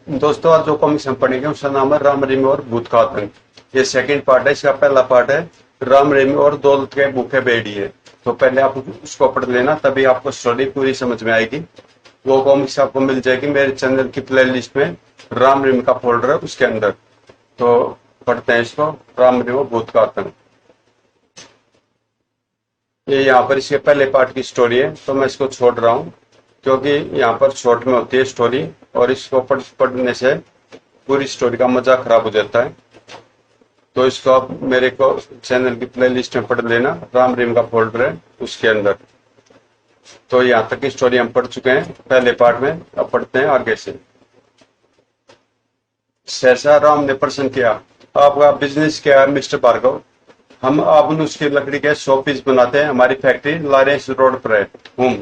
दोस्तों, आज जो कॉमिक्स हम पढ़ेंगे उसका नाम है राम रहीम और भूत का आतंक। ये सेकंड पार्ट है। इसका पहला पार्ट है राम रहीम और दौलत के भूखे भेड़िए। तो पहले आप उसको पढ़ लेना, तभी आपको स्टोरी पूरी समझ में आएगी। वो कॉमिक्स आपको मिल जाएगी मेरे चैनल की प्ले लिस्ट में, राम रहीम का फोल्डर है उसके अंदर। तो पढ़ते हैं इसको, राम रहीम और भूत का आतंक। ये यहाँ पर इसके पहले पार्ट की स्टोरी है, तो मैं इसको छोड़ रहा हूँ क्योंकि यहाँ पर शॉर्ट में होती है स्टोरी, और इसको पढ़ने से पूरी स्टोरी का मजा खराब हो जाता है। तो इसको आप मेरे को चैनल की प्लेलिस्ट में पढ़ लेना, राम रहीम का फोल्डर है उसके अंदर। तो यहाँ तक की स्टोरी हम पढ़ चुके हैं पहले पार्ट में। अब पढ़ते हैं आगे से। सहसा राम ने प्रश्न किया, आपका बिजनेस क्या है मिस्टर भार्गव? हम आबनूस की लकड़ी के 100 पीस बनाते हैं, हमारी फैक्ट्री लॉरेंस रोड पर है।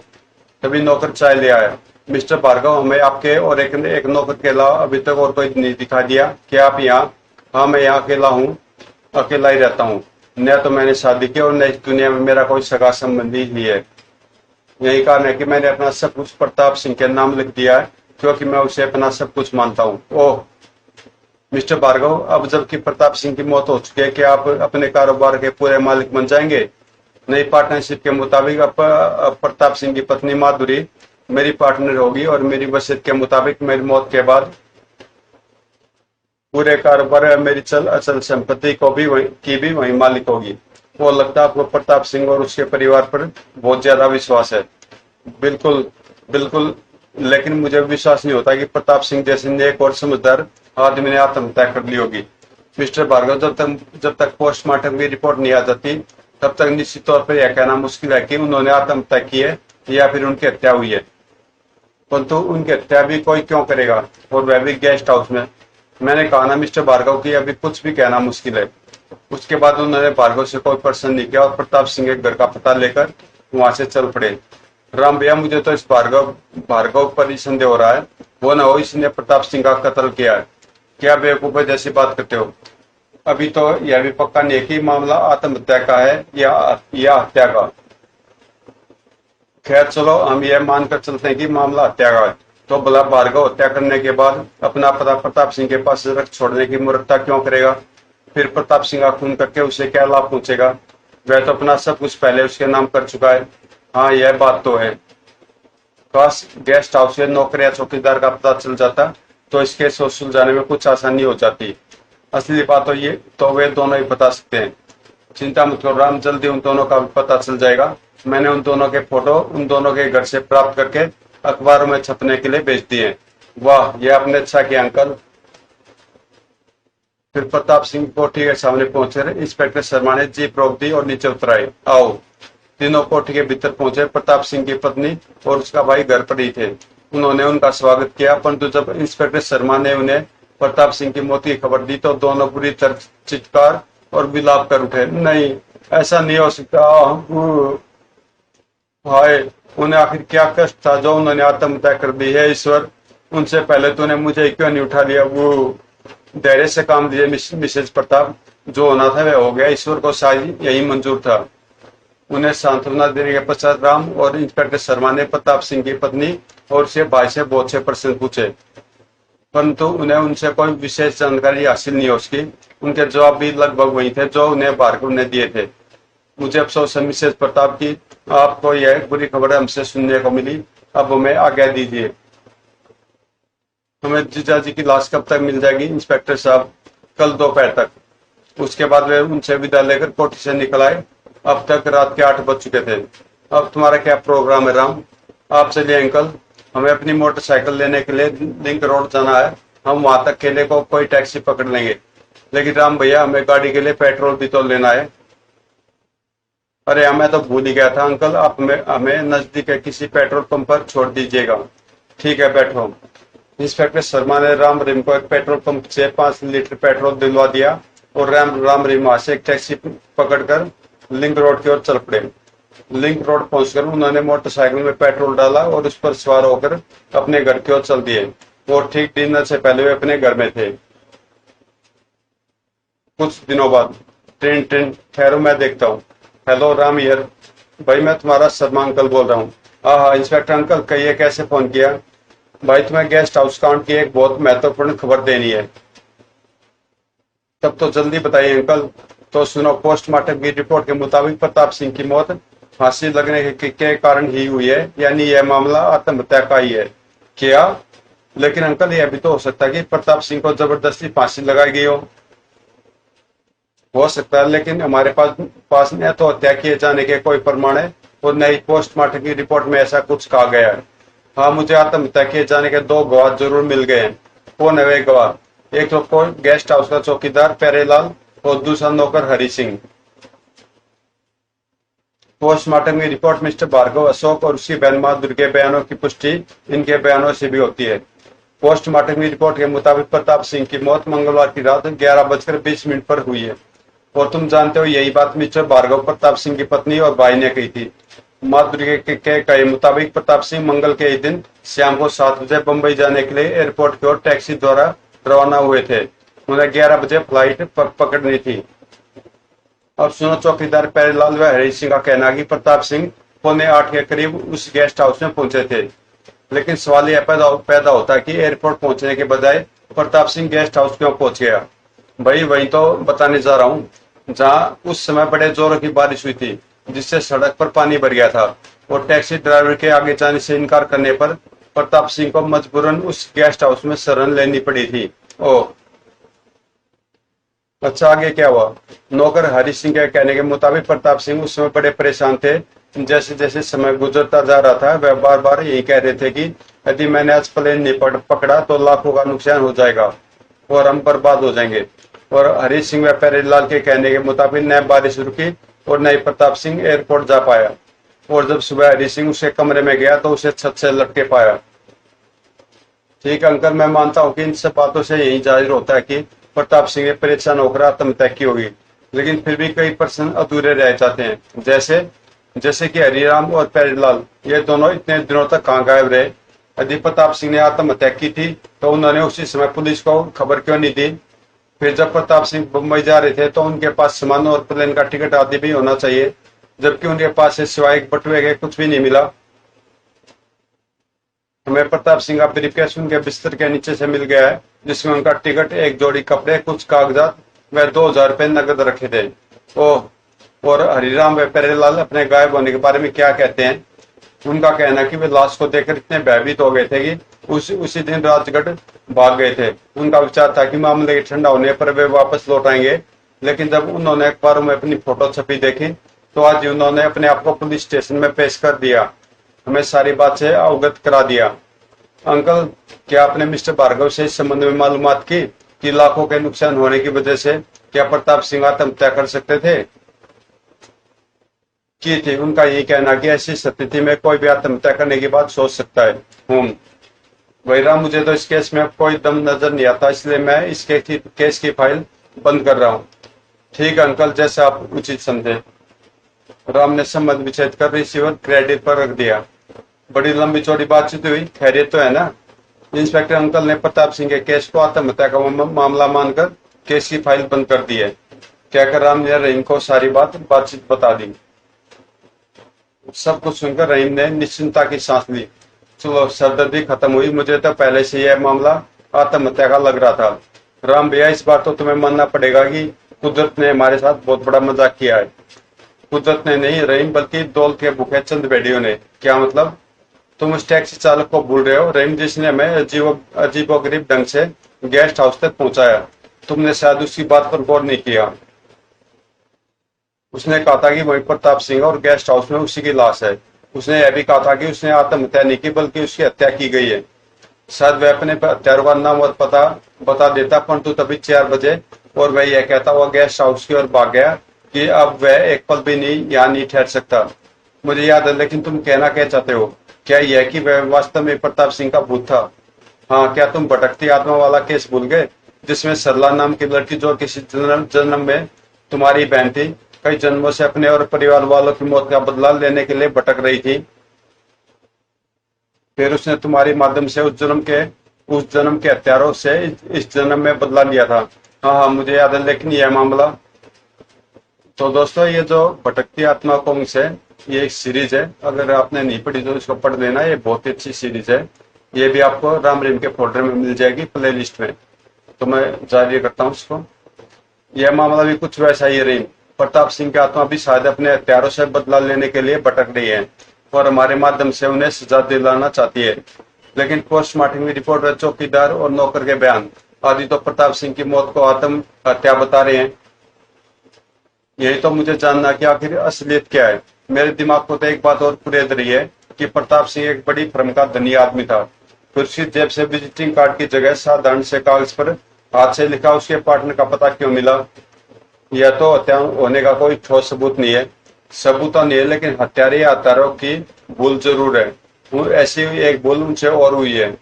तभी नौकर चाय ले आया। मिस्टर भार्गव, हमें आपके और एक नौकर के अलावा अभी तक और कोई नहीं दिखा दिया। क्या आप यहाँ? हाँ, मैं यहाँ अकेला हूँ, अकेला ही रहता हूँ। न तो मैंने शादी की और न इस दुनिया में मेरा कोई सगा संबंधी ही है। यही कारण है कि मैंने अपना सब कुछ प्रताप सिंह के नाम लिख दिया है, क्योंकि मैं उसे अपना सब कुछ मानता हूँ। ओह मिस्टर भार्गव, अब जबकि प्रताप सिंह की मौत हो चुकी है, क्या आप अपने कारोबार के पूरे मालिक बन जाएंगे? नई पार्टनरशिप के मुताबिक अब प्रताप सिंह की पत्नी माधुरी मेरी पार्टनर होगी, और मेरी वसीयत के मुताबिक मेरी मौत के बाद पूरे कारोबार मेरी चल अचल संपत्ति को भी वही मालिक होगी। वो लगता है आपको प्रताप सिंह और उसके परिवार पर बहुत ज्यादा विश्वास है। बिल्कुल बिल्कुल, लेकिन मुझे विश्वास नहीं होता कि प्रताप सिंह जैसे नेक और समझदार आदमी ने आत्महत्या कर ली होगी। मिस्टर भार्गव, जब तक पोस्टमार्टम की रिपोर्ट नहीं आ जाती, तब तक निश्चित तौर पर यह कहना मुश्किल है कि उन्होंने आत्महत्या की है या फिर उनकी हत्या हुई है। परंतु उनकी हत्या भी कोई क्यों करेगा, और वह भी गेस्ट हाउस में? मैंने कहा ना मिस्टर भार्गव की अभी कुछ भी कहना मुश्किल है। उसके बाद उन्होंने भार्गव से कोई प्रश्न नहीं किया और प्रताप सिंह के घर का पता लेकर वहां से चल पड़े। राम भैया, मुझे तो इस भार्गव पर ही संदेह हो रहा है। वो ना हो इसने प्रताप सिंह का कत्ल किया है। क्या बेवकूफ जैसी बात करते हो? अभी तो यह भी पक्का नहीं है कि मामला आत्महत्या का है या हत्या का। खैर चलो, हम यह मानकर चलते हैं कि मामला हत्या का है। तो भला भार्गव हत्या करने के बाद अपना पता प्रताप सिंह के पास रख छोड़ने की मूर्खता क्यों करेगा? फिर प्रताप सिंह का खून करके उसे क्या लाभ पहुंचेगा? वह तो अपना सब कुछ पहले उसके नाम कर चुका है। हाँ, यह बात तो है। काश गेस्ट हाउस के नौकर या चौकीदार का पता चल जाता तो इसके सुलझाने में कुछ आसानी हो जाती। असली बात तो ये तो वे दोनों ही बता सकते हैं। चिंता मत करो राम, जल्दी उन दोनों का भी पता चल जाएगा। मैंने उन दोनों के फोटो उन दोनों के घर से प्राप्त करके अखबारों में छपने के लिए भेज दिए। वाह, यह आपने अच्छा किया अंकल। फिर प्रताप सिंह कोठी के सामने पहुंचे इंस्पेक्टर शर्मा ने जीप रोक दी और नीचे उतराए। आओ। तीनों कोठी के भीतर पहुंचे। प्रताप सिंह की पत्नी और उसका भाई घर पर ही थे। उन्होंने उनका स्वागत किया, परंतु जब इंस्पेक्टर शर्मा ने उन्हें प्रताप सिंह की मौत की खबर दी तो दोनों बुरी तरह चित्कार और विलाप कर उठे। नहीं, ऐसा नहीं हो सकता। हाय, उन्हें आखिर क्या कष्ट था जो उन्होंने आत्महत्या कर दी है? ईश्वर, उनसे पहले तूने मुझे क्यों नहीं उठा लिया? वो धैर्य से काम दिए मिसेज प्रताप, जो होना था वह हो गया। ईश्वर को शायद यही मंजूर था। उन्हें सांत्वना देने के पश्चात राम और इंस्पेक्टर शर्मा ने प्रताप सिंह की पत्नी और उसके भाई से बहुत से प्रश्न पूछे, परंतु उन्हें उनसे कोई विशेष जानकारी हासिल नहीं हो सकी। उनके जवाब भी लगभग वही थे जो उन्हें भार्गव ने दिए थे। मुझे अफसोस है मिसेज प्रताप की आपको यह बुरी खबर हमसे सुनने को मिली। अब हमें आज्ञा दीजिए। हमें जीजा जी की लाश कब तक मिल जाएगी इंस्पेक्टर साहब? कल दोपहर तक। उसके बाद वे उनसे विदा लेकर कोठी से निकल आए। अब तक रात के 8 बज चुके थे। अब तुम्हारा क्या प्रोग्राम है राम? आप चलिए अंकल, हमें अपनी मोटरसाइकिल लेने के लिए लिंक रोड जाना है। हम वहां तक केले को कोई टैक्सी पकड़ लेंगे। लेकिन राम भैया, हमें गाड़ी के लिए पेट्रोल भी तो लेना है। अरे हमें तो भूल ही गया था अंकल, आप हमें नजदीक के किसी पेट्रोल पंप पर छोड़ दीजिएगा। ठीक है, बैठो। इंस्पेक्टर शर्मा ने राम रहीम को एक पेट्रोल पंप से 5 लीटर पेट्रोल दिलवा दिया और राम रहीम वहां से एक टैक्सी पकड़कर लिंक रोड की ओर चल पड़े। लिंक रोड पहुंचकर उन्होंने मोटरसाइकिल में पेट्रोल डाला और उस पर सवार होकर अपने घर की ओर चल दिए। वो ठीक डिनर से पहले वे अपने घर में थे। कुछ दिनों बाद ट्रेन ट्रेन ठहरो, मैं देखता हूँ। Hello Ram here. भाई, मैं तुम्हारा शर्मा अंकल बोल रहा हूँ। हाँ, इंस्पेक्टर अंकल, कहिए कैसे फोन किया? भाई तुम्हें गेस्ट हाउस कांड की एक बहुत महत्वपूर्ण खबर देनी है। तब तो जल्दी बताइए अंकल। तो सुनो, पोस्टमार्टम की रिपोर्ट के मुताबिक प्रताप सिंह की मौत फांसी लगने के कारण ही हुई है, यानी यह मामला आत्महत्या का ही है क्या? लेकिन अंकल यह भी तो हो सकता है कि प्रताप सिंह को जबरदस्ती फांसी लगाई गई हो सकता है, लेकिन हमारे पास न तो हत्या किए जाने के कोई प्रमाण है और न ही पोस्टमार्टम की रिपोर्ट में ऐसा कुछ कहा गया है। हाँ, मुझे आत्महत्या किए जाने के दो गवाह जरूर मिल गए हैं। कौन है वे गवाह? एक तो कोई गेस्ट हाउस का चौकीदार प्यारेलाल और दूसरा नौकर हरि सिंह। पोस्टमार्टम की रिपोर्ट मिस्टर भार्गव अशोक और उसकी बहन मां दुर्गे बयानों की पुष्टि इनके बयानों से भी होती है। पोस्टमार्टम की रिपोर्ट के मुताबिक प्रताप सिंह की मौत मंगलवार की रात 11:20 पर हुई है और तुम जानते हो यही बात मिस्टर भार्गव प्रताप सिंह की पत्नी और भाई ने कही थी। मां दुर्गे के कहे मुताबिक प्रताप सिंह मंगल के दिन शाम को 7 बजे बंबई जाने के लिए एयरपोर्ट की ओर टैक्सी द्वारा रवाना हुए थे। उन्हें 11 बजे फ्लाइट पकड़नी थी। अब सुनो, चौकीदार प्यारेलाल व हरि सिंह का कहना है कि प्रताप सिंह 7:45 के करीब उस गेस्ट हाउस में पहुंचे थे। लेकिन सवाल यह पैदा होता है कि एयरपोर्ट पहुंचने के बजाय प्रताप सिंह गेस्ट हाउस क्यों पहुंच गया? भाई वही तो बताने जा रहा हूँ। जहाँ उस समय बड़े जोरों की बारिश हुई थी जिससे सड़क पर पानी भर गया था और टैक्सी ड्राइवर के आगे जाने से इनकार करने पर प्रताप सिंह को मजबूरन उस गेस्ट हाउस में शरण लेनी पड़ी थी। ओह अच्छा, आगे क्या हुआ? नौकर हरि सिंह के कहने के मुताबिक प्रताप सिंह उस समय बड़े परेशान थे। जैसे जैसे समय गुजरता जा रहा था वह बार बार यही कह रहे थे कि यदि मैंने आज प्लेन नहीं पकड़ा तो लाखों का नुकसान हो जाएगा और हम बर्बाद हो जाएंगे। और हरि सिंह व प्यारेलाल के कहने के मुताबिक न बारिश रुकी और न ही प्रताप सिंह एयरपोर्ट जा पाया। और जब सुबह हरि सिंह उसके कमरे में गया तो उसे छत से लटके पाया। ठीक अंकल, मैं मानता हूँ कि इन सब बातों से यही जाहिर होता है कि प्रताप सिंह ने परेशान होकर आत्महत्या की होगी, लेकिन फिर भी कई प्रश्न अधूरे रह जाते हैं। जैसे कि हरिराम और प्यारेलाल ये दोनों इतने दिनों तक कहाँ गायब रहे? यदि प्रताप सिंह ने आत्महत्या की थी तो उन्होंने उसी समय पुलिस को खबर क्यों नहीं दी? फिर जब प्रताप सिंह मुंबई जा रहे थे तो उनके पास सामान और प्लेन का टिकट आदि भी होना चाहिए, जबकि उनके पास से सिवाय एक बटुए के कुछ भी नहीं मिला। हमें प्रताप सिंह का ब्रीफकेस उनके बिस्तर के नीचे से मिल गया है, जिसमें उनका टिकट, एक जोड़ी कपड़े, कुछ कागजात व 2,000 रुपए नकद रखे थे। ओह, और हरिराम व प्यारेलाल अपने गायब होने के बारे में क्या कहते हैं? उनका कहना है कि वे लाश को देखकर इतने भयभीत हो गए थे कि उसी दिन राजगढ़ भाग गए थे। उनका विचार था कि मामले के ठंडा होने पर वे वापस लौट आएंगे, लेकिन जब उन्होंने अखबारों में अपनी फोटो छपी देखी तो आज उन्होंने अपने आप को पुलिस स्टेशन में पेश कर दिया, हमें सारी बात से अवगत करा दिया। अंकल, क्या आपने मिस्टर भार्गव से इस संबंध में मालूमात की कि लाखों के नुकसान होने की वजह से क्या प्रताप सिंह आत्महत्या कर सकते थे? की थी। उनका यही कहना कि ऐसी स्थिति में कोई भी आत्महत्या करने की बात सोच सकता है। वहीरा, मुझे तो इस केस में कोई दम नजर नहीं आता, इसलिए मैं इस केस की फाइल बंद कर रहा हूँ। ठीक है अंकल, जैसे आप उचित समझे। राम ने संबंध विच्छेद कर रिसीवर क्रेडिट पर रख दिया। बड़ी लंबी चौड़ी बातचीत हुई, खैरियत तो है ना? इंस्पेक्टर अंकल ने प्रताप सिंह के केस को आत्महत्या का मामला मानकर केस की फाइल बंद कर दी है। कहकर राम ने रहीम को सारी बातचीत बता दी। सब कुछ सुनकर रहीम ने निश्चिंता की सांस ली। चलो, सरदर्दी खत्म हुई। मुझे तो पहले से यह मामला आत्महत्या का लग रहा था। राम भैया, इस बार तो तुम्हें मानना पड़ेगा कि कुदरत ने हमारे साथ बहुत बड़ा मजाक किया है। कुदरत ने नहीं रहीम, बल्कि दौलत के भूखे चंद भेड़ियों ने। क्या मतलब? तुम उस टैक्सी चालक को भूल रहे हो रहीम, जिसने हमें अजीबोगरीब ढंग से गेस्ट हाउस तक पहुंचाया। तुमने शायद उसकी बात पर गौर नहीं किया। उसने कहा था कि वहीं प्रताप सिंह और गेस्ट हाउस में उसी की लाश है। उसने यह भी कहा था कि उसने आत्महत्या नहीं की, बल्कि उसकी हत्या की गई है। शायद वह अपने हत्यारों का नाम और पता बता देता, परंतु तभी 4 बजे और वह यह कहता हुआ गेस्ट हाउस की ओर भाग गया कि अब वह एक पल भी यहाँ नहीं ठहर सकता। मुझे याद है, लेकिन तुम कहना क्या चाहते हो? क्या यह कि वह वास्तव में प्रताप सिंह का भूत था? हाँ, क्या तुम भटकती आत्मा वाला केस भूल गए, जिसमें सरला नाम की लड़की, जो किसी जन्म में तुम्हारी बहन थी, कई जन्मों से अपने और परिवार वालों की मौत का बदला लेने के लिए भटक रही थी। फिर उसने तुम्हारे माध्यम से उस जन्म के हत्यारों से इस जन्म में बदला लिया था। हाँ, मुझे याद है। लेकिन यह मामला तो दोस्तों, ये जो भटकती आत्मा कॉमिक्स है, ये एक सीरीज है। अगर आपने नहीं पढ़ी तो इसको पढ़ लेना, ये बहुत ही अच्छी सीरीज है। ये भी आपको राम रहीम के फोल्डर में मिल जाएगी प्ले लिस्ट में। तो मैं जारी करता हूँ इसको। यह मामला भी कुछ वैसा ही रही। प्रताप सिंह की आत्मा भी शायद अपने हत्यारों से बदला लेने के लिए भटक रही है और हमारे माध्यम से उन्हें सजा दिलाना चाहती है। लेकिन पोस्टमार्टम की रिपोर्ट और चौकीदार और नौकर के बयान आदि तो प्रताप सिंह की मौत को आत्म हत्या बता रहे हैं। यही तो मुझे जानना कि आखिर असलियत क्या है। मेरे दिमाग को तो एक बात और कुरेद रही है कि प्रताप सिंह एक बड़ी फर्म का धनी आदमी था। फिर उसकी जेब से विजिटिंग कार्ड की जगह साधारण से कागज पर हाथ से लिखा उसके पार्टनर का पता क्यों मिला? यह तो हत्या होने का कोई ठोस सबूत नहीं है। सबूत तो नहीं है, लेकिन हत्यारे या हत्यारों की भूल जरूर है। ऐसी हुई एक भूल उनसे और हुई है।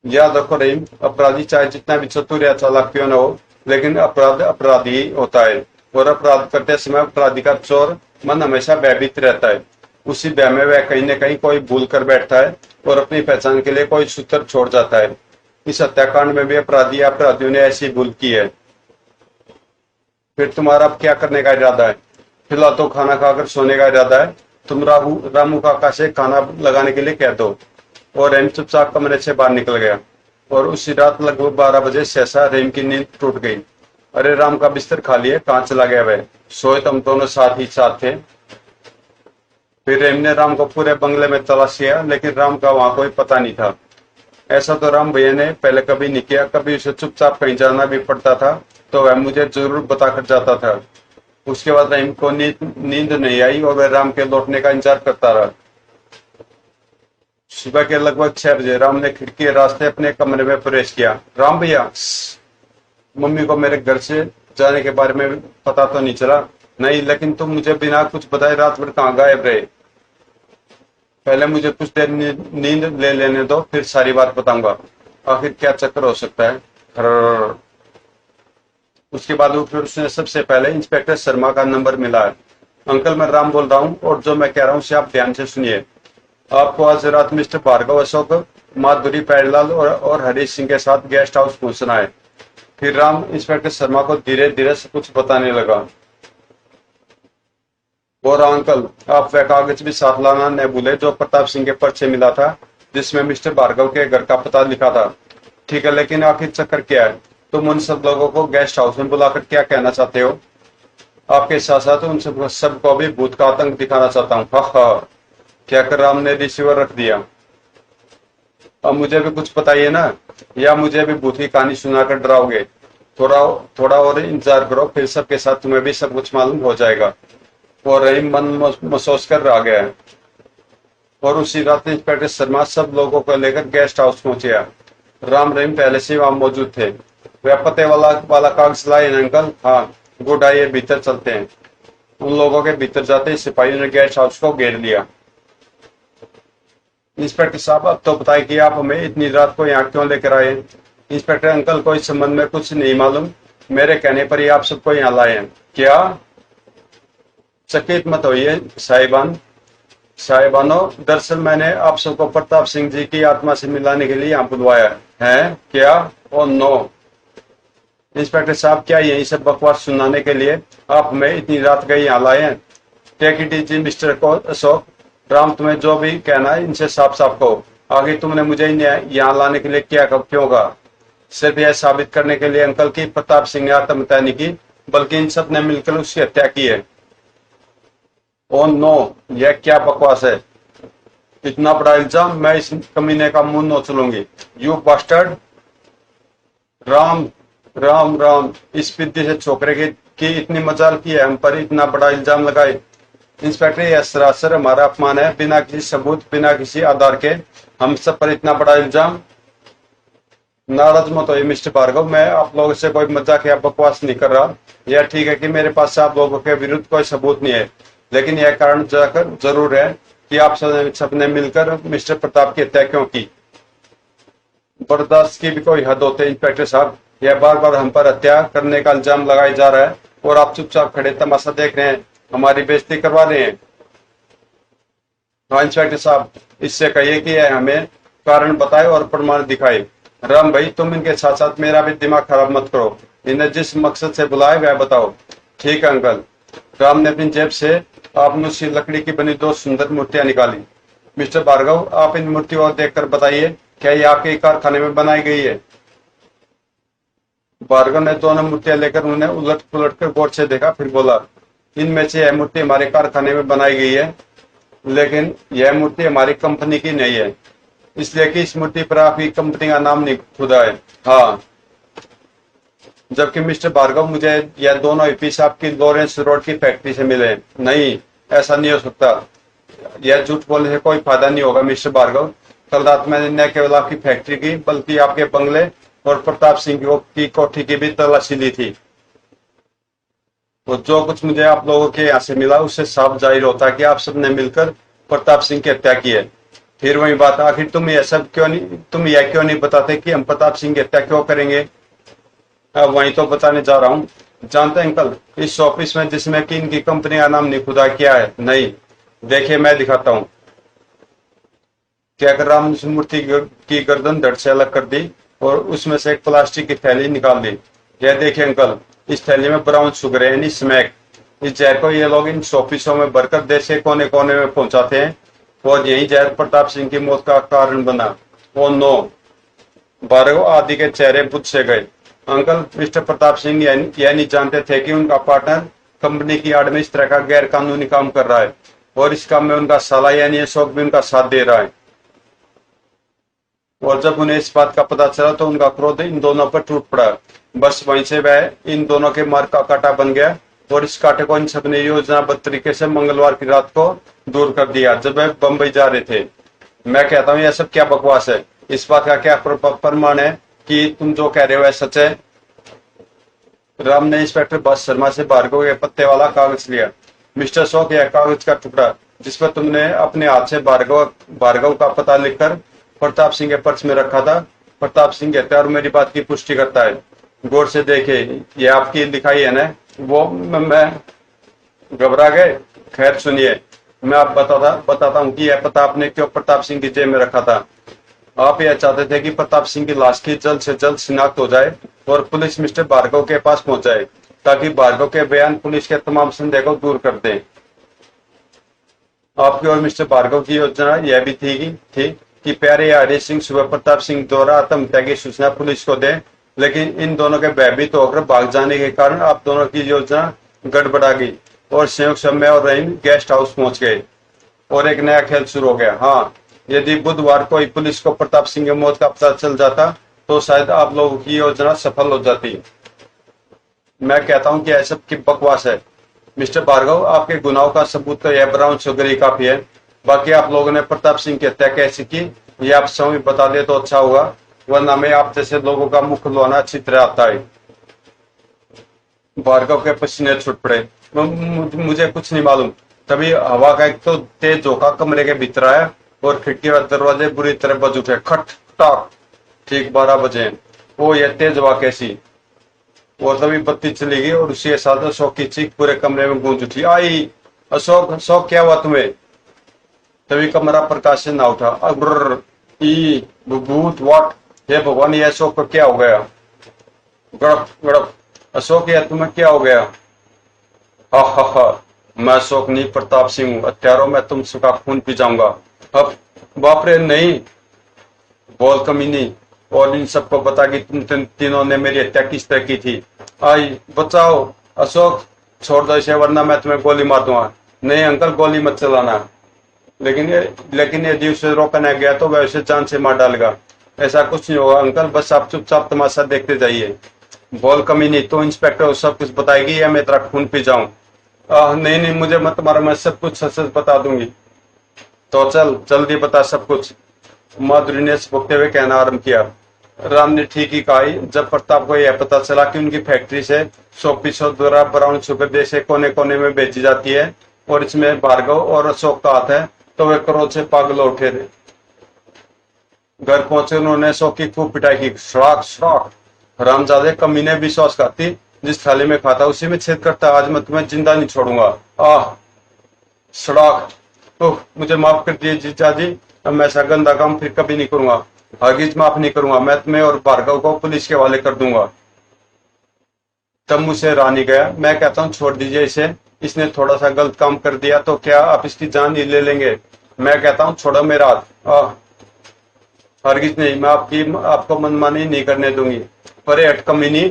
याद रखो रहीम, अपराधी चाहे जितना भी चतुर या चालाक क्यों न हो, लेकिन अपराध अपराधी ही होता है। और अपराध करते समय अपराधी का चोर मन हमेशा भयभीत रहता है। उसी भय में वह कहीं न कहीं कोई भूल कर बैठता है और अपनी पहचान के लिए कोई सूत्र छोड़ जाता है। इस हत्याकांड में भी अपराधी या अपराधियों ने ऐसी भूल की है। फिर तुम्हारा अब क्या करने का इरादा है? फिलहाल तो खाना खाकर सोने का इरादा है। तुम रामू काका से खाना लगाने के लिए कह दो। और रहीम चुपचाप कमरे से बाहर निकल गया। और उसी रात लगभग 12 बजे सहसा रहीम की नींद टूट गई। अरे राम का बिस्तर खाली है, कहाँ चला गया वह? सोए तुम दोनों साथ ही साथ थे। फिर रहीम ने राम को पूरे बंगले में तलाश किया, लेकिन राम का वहां कोई पता नहीं था। ऐसा तो राम भैया ने पहले कभी नहीं किया। कभी उसे चुपचाप कहीं जाना भी पड़ता था तो वह मुझे जरूर बताकर जाता था। उसके बाद रहीम को नींद नहीं आई और वह राम के लौटने का इंतजार करता रहा। सुबह के लगभग 6 बजे राम ने खिड़की के रास्ते अपने कमरे में प्रवेश किया। राम भैया, मम्मी को मेरे घर से जाने के बारे में पता तो नहीं चला? नहीं, लेकिन तुम मुझे बिना कुछ बताए रात भर कहाँ गायब रहे? पहले मुझे कुछ देर नींद ले लेने दो, फिर सारी बात बताऊंगा। आखिर क्या चक्कर हो सकता है? उसके बाद फिर उसने सबसे पहले इंस्पेक्टर शर्मा का नंबर मिला है। अंकल, मैं राम बोल रहा हूँ और जो मैं कह रहा हूँ उसे आप ध्यान से सुनिए। आपको आज रात मिस्टर भार्गव, अशोक, माधुरी, पैरलाल और हरीश सिंह के साथ गेस्ट हाउस पहुंचना है। फिर राम इंस्पेक्टर शर्मा को धीरे धीरे सब कुछ बताने लगा। और अंकल, आप वह कागज भी साथ लाना न भूले जो प्रताप सिंह के पर्चे मिला था, जिसमें मिस्टर भार्गव के घर का पता लिखा था। ठीक है, लेकिन आखिर चक्कर क्या है? तुम उन सब लोगों को गेस्ट हाउस में बुलाकर क्या कहना चाहते हो? आपके साथ साथ उन सबको भी भूत का आतंक दिखाना चाहता हूँ। हाँ, क्या कर राम ने रिसीवर रख दिया। अब मुझे भी कुछ बताइए ना, या मुझे भी भूत की कहानी सुनाकर डराओगे? थोड़ा और इंतजार करो, फिर सबके साथ तुम्हें भी सब कुछ मालूम हो जाएगा। और रहीम मन महसूस कर रह गया। और उसी रात इंस्पेक्टर शर्मा सब लोगों को लेकर गेस्ट हाउस पहुंचे। राम रहीम पहले से वहां मौजूद थे। वह पते वाला कागज लाए अंकल? हाँ, गुड, आइए भीतर चलते हैं। उन लोगों के भीतर जाते सिपाहियों ने गेस्ट हाउस को घेर लिया। इंस्पेक्टर साहब, अब तो बताए कि आप हमें इतनी रात को यहाँ क्यों लेकर आए? इंस्पेक्टर अंकल को इस संबंध में कुछ नहीं मालूम। मेरे कहने पर ही आप सबको यहाँ लाए हैं। क्या? चकित मत होइए साहिबानो, दरअसल मैंने आप सबको प्रताप सिंह जी की आत्मा से मिलाने के लिए यहाँ बुलवाया है। क्या? ओ नो इंस्पेक्टर साहब, क्या यही सब बकवास सुनाने के लिए आप हमें इतनी रात गए यहाँ लाए हैं? Take it easy mister Ashok. Ram, तुम्हें जो भी कहना है इनसे साफ साफ कहो। आगे तुमने मुझे यहाँ लाने के लिए क्या क्यों कहा? सिर्फ यह साबित करने के लिए अंकल की प्रताप सिंह ने आत्महत्या नहीं की, बल्कि इन सब ने मिलकर उसकी हत्या की है। ओ नो, यह क्या बकवास है? इतना बड़ा इल्जाम? मैं इस कमीने का मुंह नोच लूंगी। You bastard. राम राम राम, इस पिद्दी से छोकरे की इतनी मजाल की है हम पर इतना बड़ा इल्जाम लगाए। इंस्पेक्टर, यह सरासर हमारा अपमान है। बिना किसी सबूत, बिना किसी आधार के हम सब पर इतना बड़ा इल्जाम। नाराज मत होइए मिस्टर भार्गव, मैं आप लोगों से कोई मजाक या बकवास नहीं कर रहा। यह ठीक है कि मेरे पास आप लोगों के विरुद्ध कोई सबूत नहीं है, लेकिन यह कारण जाकर जरूर है कि आप सबने मिलकर मिस्टर प्रताप की हत्या क्यों की। बर्दाश्त की भी कोई हद होती है इंस्पेक्टर साहब। यह बार बार हम पर हत्या करने का इल्जाम लगाया जा रहा है और आप चुपचाप खड़े तमाशा देख रहे हैं, हमारी बेइज्जती करवा रहे हैं। हाँ इंस्पेक्टर साहब, इससे कहिए कि यह हमें कारण बताए और प्रमाण दिखाए। राम भाई, तुम इनके साथ साथ मेरा भी दिमाग खराब मत करो। इन्हें जिस मकसद से बुलाए वह बताओ। ठीक है अंकल। राम ने अपनी जेब से आपनुसी लकड़ी की बनी 2 सुंदर मूर्तियां निकाली। मिस्टर भार्गव, आप इन मूर्तियों को देखकर बताइए, क्या ये आपके कारखाने में बनाई गई है? भार्गव ने दोनों मूर्तियां लेकर उन्हें उलट पुलट कर गौर से देखा, फिर बोला, इनमें से यह मूर्ति हमारे कारखाने में बनाई गई है, लेकिन यह मूर्ति हमारी कंपनी की नहीं है, इसलिए कि इस मूर्ति पर आपकी कंपनी का नाम नहीं खुदा है। हाँ, जबकि मिस्टर भार्गव, मुझे यह दोनों पीस आपकी लॉरेंस रोड की फैक्ट्री से मिले। नहीं, ऐसा नहीं हो सकता। यह झूठ बोलने से कोई फायदा नहीं होगा मिस्टर भार्गव। कल रात मैंने न केवल आपकी फैक्ट्री की, बल्कि आपके बंगले और प्रताप सिंह की कोठी की भी तलाशी ली थी। तो जो कुछ मुझे आप लोगों के यहाँ से मिला, उससे साफ जाहिर होता है कि आप सबने मिलकर प्रताप सिंह की हत्या की है। फिर वही बात, आखिर तुम यह क्यों नहीं बताते कि हम प्रताप सिंह की हत्या क्यों करेंगे? वही तो बताने जा रहा हूँ। जानते हैं अंकल, इस ऑफिस में जिसमें कि इनकी कंपनी का नाम नहीं खुदा क्या है? नहीं, देखिए मैं दिखाता हूँ। कहकर राम ने मूर्ति की गर्दन धड़ से अलग कर दी और उसमें से एक प्लास्टिक की थैली निकाल ली। यह देखिए अंकल, इस थैली में ब्राउन शुगर यानी स्मैक। इस जहर को ये लोग इन ऑफिसों में भरकर देश के कोने कोने में पहुंचाते हैं और यही जहर प्रताप सिंह की मौत का कारण बना। Oh no! भार्गव आदि के चेहरे बुझ से गए। अंकल, मिस्टर प्रताप सिंह यह नहीं जानते थे कि उनका पार्टनर कंपनी की आड़ में इस तरह का गैर कानूनी काम कर रहा है और इस काम में उनका साला यानी अशोक भी उनका साथ दे रहा है। और जब उन्हें इस बात का पता चला तो उनका क्रोध इन दोनों पर टूट पड़ा। बस वहीं से वह इन दोनों के मार्ग का कांटा बन गया और इस कांटे को इन सबने योजनाबद्ध तरीके से मंगलवार की रात को दूर कर दिया, जब वह बंबई जा रहे थे। मैं कहता हूँ, यह सब क्या बकवास है? इस बात का क्या प्रमाण है कि तुम जो कह रहे हो वह सच है? राम ने इंस्पेक्टर बस शर्मा से भार्गव के पत्ते वाला कागज लिया। मिस्टर अशोक, यह कागज का टुकड़ा जिस पर तुमने अपने हाथ से भार्गव का पता लिखकर प्रताप सिंह के पर्स में रखा था, प्रताप सिंह कहता है और मेरी बात की पुष्टि करता है। गौर से देखे, ये आपकी लिखाई है ना? वो मैं घबरा गए। खैर सुनिए, मैं आप बताता हूँ कि यह पता आपने क्यों प्रताप सिंह की जेब में रखा था। आप यह चाहते थे कि प्रताप सिंह की लाश की जल्द से जल्द शिनाख्त हो जाए और पुलिस मिस्टर भार्गव के पास पहुंच जाए, ताकि भार्गव के बयान पुलिस के तमाम संदेह को दूर कर दें। आपकी और मिस्टर भार्गव की योजना यह भी थी कि प्यारे हरि सिंह सुबह प्रताप सिंह द्वारा आत्महत्या की सूचना पुलिस को दें, लेकिन इन दोनों के भयभीत होकर भाग जाने के कारण आप दोनों की योजना गड़बड़ा गई और संयुक्त समय और रहीम गेस्ट हाउस पहुंच गए और एक नया खेल शुरू हो गया। हाँ, यदि बुधवार को ही पुलिस को प्रताप सिंह की मौत का पता चल जाता तो शायद आप लोगों की योजना सफल हो जाती। मैं कहता हूं कि यह सब की बकवास है। मिस्टर भार्गव, आपके गुनाहों का सबूत तो यह ब्राउन शुगर ही काफी है। बाकी आप लोगों ने प्रताप सिंह की हत्या कैसे की, ये आप समय बता दे तो अच्छा होगा, वरना मैं आप जैसे लोगों का मुख खुलवाना अच्छी तरह आता है। भार्गव के पसीने छूट पड़े। मुझे कुछ नहीं मालूम। तभी हवा का एक तो तेज झोंका कमरे के भीतर आया और खिड़की और दरवाजे बुरी तरह बज उठे। खट खटाक। ठीक 12 बजे। वो यह तेज हवा कैसी? और तभी बत्ती चली गई और उसी के साथ अशोक की चीख पूरे कमरे में गूंज उठी। आई अशोक, अशोक क्या हुआ तुम्हें? तभी कमरा प्रकाश से ना उठा। अब्र ई भूत वाट! हे भगवान, ये अशोक को क्या हो गया? गड़प गड़प। अशोक, यह तुम्हें क्या हो गया? हा हा हा, मैं अशोक नहीं प्रताप सिंह हूँ। हत्यारों में तुम सबका खून पी जाऊंगा। अब बाप रे, नहीं बोल कमीनी, और इन सबको बता कि तुम तीनों ने मेरी हत्या किस तरह की थी। आई बचाओ अशोक, छोड़ दो इसे वरना मैं तुम्हें गोली मार दूंगा। नहीं अंकल, गोली मत चलाना। लेकिन यदि उसे रोका न गया तो वह उसे जान से मार डालेगा। ऐसा कुछ नहीं होगा अंकल, बस आप चुपचाप तमाशा देखते जाइए। बोल कमीनी, तो इंस्पेक्टर सब कुछ बताएगी या मैं तेरा खून पी जाऊं? नहीं नहीं, मुझे मत मारो, मैं सब कुछ सच सच बता दूंगी। तो चल जल्दी बता सब कुछ, माधुरी ने भुगते हुए कहना आरंभ किया। राम ने ठीक ही कहा। जब प्रताप को यह पता चला कि उनकी फैक्ट्री से 100 द्वारा ब्राउन शुगर देश के कोने कोने में बेची जाती है और इसमें भार्गव और अशोक का हाथ है, तो वे क्रोध से पागल उठे थे। घर पहुंचे उन्होंने अशोक की खूब पिटाई की। सड़ाक सड़ाक, हरामजादे, कमीने, विश्वास खाती, जिस थाली में खाता उसी में छेद करता। आज मैं तुम्हें जिंदा नहीं छोड़ूंगा। आह सड़ाक! ओह, मुझे माफ कर दिए जीजा जी, अब मैं ऐसा गंदा काम फिर कभी नहीं करूंगा। हरगिज माफ नहीं करूंगा। मैं तुम्हें और भार्गव को पुलिस के हवाले कर दूंगा। तब मुझसे रानी गया। मैं कहता हूँ छोड़ दीजिए इसे, इसने थोड़ा सा गलत काम कर दिया तो क्या आप इसकी जान ही ले लेंगे? मैं कहता हूँ छोड़ो मेरा हाथ। हरगिज नहीं, मैं आपको मनमानी नहीं करने दूंगी। अरे हट कमीनी,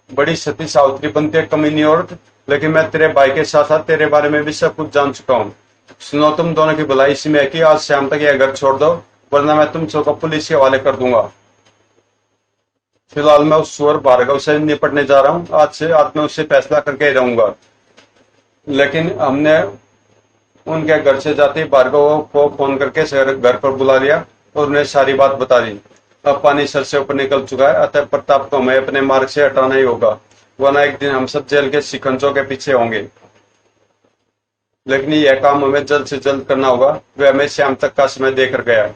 बड़ी सती सावित्री बनती है कमीनी औरत, लेकिन मैं तेरे भाई के साथ साथ तेरे बारे में भी सब कुछ जान चुका हूँ। सुनो, तुम दोनों की भलाई इसी में है कि आज शाम तक यह घर छोड़ दो, वरना मैं तुम सबको पुलिस के हवाले कर दूंगा। फिलहाल मैं उस सुअर भार्गव से निपटने जा रहा हूँ। आज मैं उससे फैसला करके ही रहूंगा। लेकिन हमने उनके घर से जाते ही भार्गव को फोन करके घर पर बुला लिया और उन्हें सारी बात बता दी। अब पानी सर से ऊपर निकल चुका है, अतः प्रताप को हमें अपने मार्ग से हटाना ही होगा, वरना एक दिन हम सब जेल के शिकंजों के पीछे होंगे। लेकिन यह काम हमें जल्द से जल्द करना होगा। वह हमें शाम तक का समय देकर गया।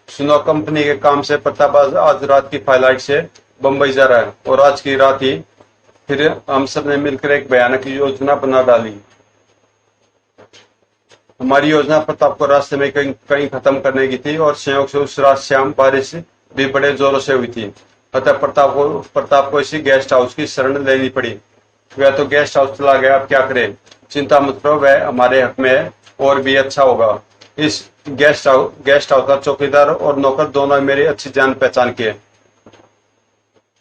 सुनो, कंपनी के काम से प्रताप आज रात की फ्लाइट से बंबई जा रहा है और आज की रात ही फिर हम सब ने मिलकर एक भयानक योजना बना डाली। हमारी योजना प्रताप को रास्ते में कहीं खत्म करने की थी और संयोग से उस रात शाम बारिश भी बड़े जोरों से हुई थी। अतः प्रताप को इसी गेस्ट हाउस की शरण लेनी पड़ी। वह तो गेस्ट हाउस चला गया, अब क्या करे। चिंता मत करो, वह हमारे हक में है और भी अच्छा होगा। इस गेस्ट हाउस का चौकीदार और नौकर दोनों मेरी अच्छी जान पहचान के।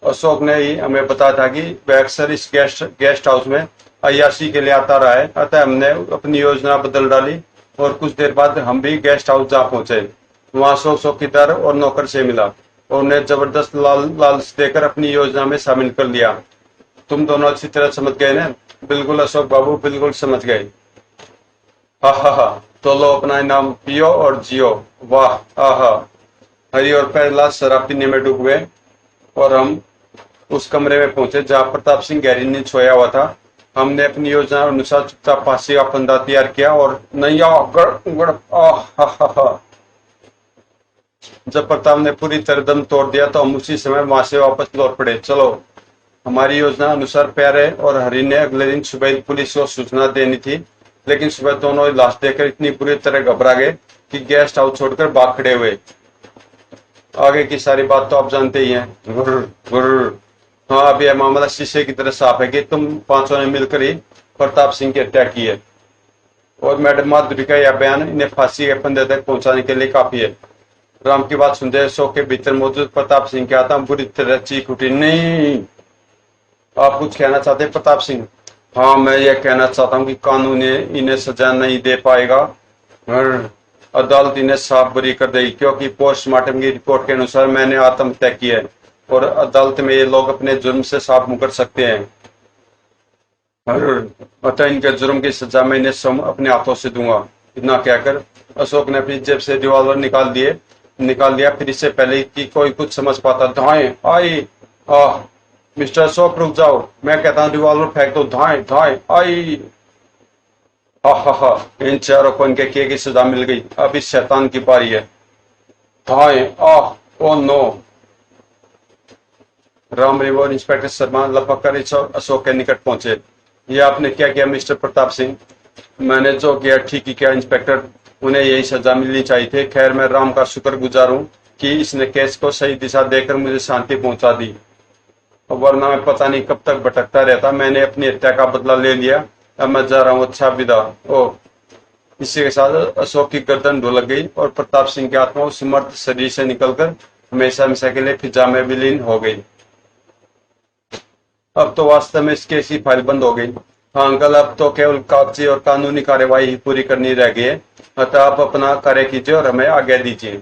अशोक ने ही हमें बताया था कि वह अक्सर इस गेस्ट हाउस में अय्याशी के लिए आता रहा है। अतः हमने अपनी योजना बदल डाली और कुछ देर बाद हम भी गेस्ट हाउस जा पहुंचे। वहां अशोक चौकीदार और नौकर से मिला और उन्हें जबरदस्त लालच देकर अपनी योजना में शामिल कर लिया। तुम दोनों अच्छी तरह समझ गए ना? बिल्कुल अशोक बाबू, बिल्कुल समझ गए। हा, तो लो अपना इनाम, पियो और जियो। वाह, आहा। हरि और प्रहलाद शराब पीने में डूब गए और हम उस कमरे में पहुंचे जहां प्रताप सिंह गहरी नींद सोया हुआ था। हमने अपनी योजना अनुसार चुपचाप फांसी का फंदा तैयार किया और नैया जब प्रताप ने पूरी तरह दम तोड़ दिया तो हम उसी समय वहां से वापस लौट पड़े। चलो, हमारी योजना अनुसार प्यारे और हरि ने अगले दिन सुबह पुलिस को सूचना देनी थी, लेकिन सुबह दोनों लाश देखकर इतनी बुरी तरह घबरा गए कि गेस्ट हाउस छोड़कर भाग खड़े हुए। आगे की सारी बात तो आप जानते ही हैं। हाँ, अब यह मामला शीशे की तरह साफ है कि तुम पांचों ने मिलकर ही प्रताप सिंह की हत्या की है और मैडम माधुरी का यह बयान इन्हें फांसी के फंदे तक पहुंचाने के लिए काफी है। राम की बात सुनते अशोक के भीतर मौजूद प्रताप सिंह की आत्मा बुरी तरह चीख उठी। नहीं, आप कुछ कहना चाहते प्रताप सिंह? हाँ, मैं यह कहना चाहता हूँ कि कानून इन्हें सजा नहीं दे पाएगा। अदालत इन्हें साफ बरी कर देगी, क्योंकि पोस्टमार्टम की रिपोर्ट के अनुसार मैंने आत्महत्या की है और अदालत में ये लोग अपने जुर्म से साफ मुकर सकते हैं। अतः इनके जुर्म की सजा मैं इन्हें अपने हाथों से दूंगा। इतना कहकर अशोक ने अपनी जेब से रिवॉल्वर निकाल दिया। फिर इससे पहले कि कोई कुछ समझ पाता, धाएं आई। मिस्टर अशोक, रुक जाओ, मैं कहता हूँ रिवॉल्वर फेंक दो। धाएं आई। हा, इन चारों को इनके किए की सजा मिल गई। अब इस शैतान की पारी है। धाएं। Oh no. Ram revolver inspector Sharma लपक कर अशोक के निकट पहुंचे। ये आपने क्या किया मिस्टर प्रताप सिंह? मैंने जो किया ठीक ही किया इंस्पेक्टर, उन्हें यही सजा मिलनी चाहिए थी। खैर, मैं राम का शुक्रगुजार हूँ कि इसने केस को सही दिशा देकर मुझे शांति पहुंचा दी, वरना मैं पता नहीं कब तक भटकता रहता। मैंने अपनी हत्या का बदला ले लिया, अब मैं जा रहा हूँ। अच्छा, विदा। इसी के साथ अशोक की गर्दन ढुलक गई और प्रताप सिंह की आत्मा उस मर्द शरीर से निकलकर हमेशा के लिए फिजा में विलीन हो गई। अब तो वास्तव में इस केस की फाइल बंद हो गई। हाँ अंकल, अब तो केवल कागजी और कानूनी कार्यवाही ही पूरी करनी रह गई है। अतः आप अपना कार्य कीजिए और हमें आज्ञा दीजिए।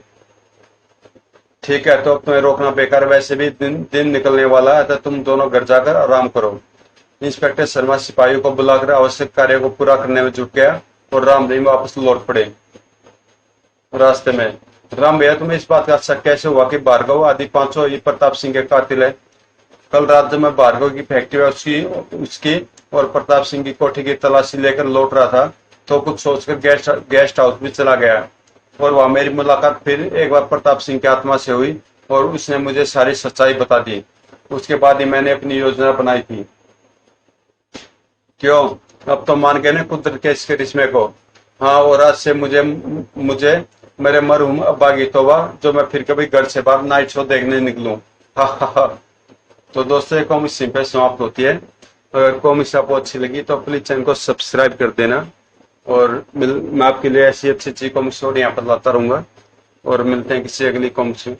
ठीक है, तो तुम्हें रोकना बेकार, वैसे भी दिन निकलने वाला है, अतः तुम दोनों घर जाकर आराम करो। इंस्पेक्टर शर्मा सिपाहियों को बुलाकर आवश्यक कार्य को पूरा करने में जुट गया और राम रहीम वापस लौट पड़े। रास्ते में, राम भैया, तुम्हें इस बात का शक कैसे हुआ कि भार्गव आदि पांचों ही प्रताप सिंह के कातिल है? कल रात जब मैं भार्गव की फैक्ट्री उसकी और प्रताप सिंह की कोठी की तलाशी लेकर लौट रहा था तो कुछ सोचकर गेस्ट हाउस भी चला गया और वहां मेरी मुलाकात फिर एक बार प्रताप सिंह की आत्मा से हुई और उसने मुझे सारी सच्चाई बता दी। उसके बाद ही मैंने अपनी योजना बनाई थी। क्यों, अब तो मान गए ना कुदरत के इस करिश्मे को? हाँ, और आज से मुझे मेरे मरहूम अब्बा की तौबा, जो मैं फिर कभी घर से बाहर नाइट शो देखने निकलूं। हा। तो दोस्तों, कॉमिक इसी पे समाप्त होती है। अगर कॉमिक्स आपको अच्छी लगी तो प्लीज चैनल को सब्सक्राइब कर देना और मैं आपके लिए ऐसी अच्छी अच्छी कॉमिक्स और यहाँ पर लाता रहूंगा। और मिलते हैं किसी अगली कॉमिक्स में।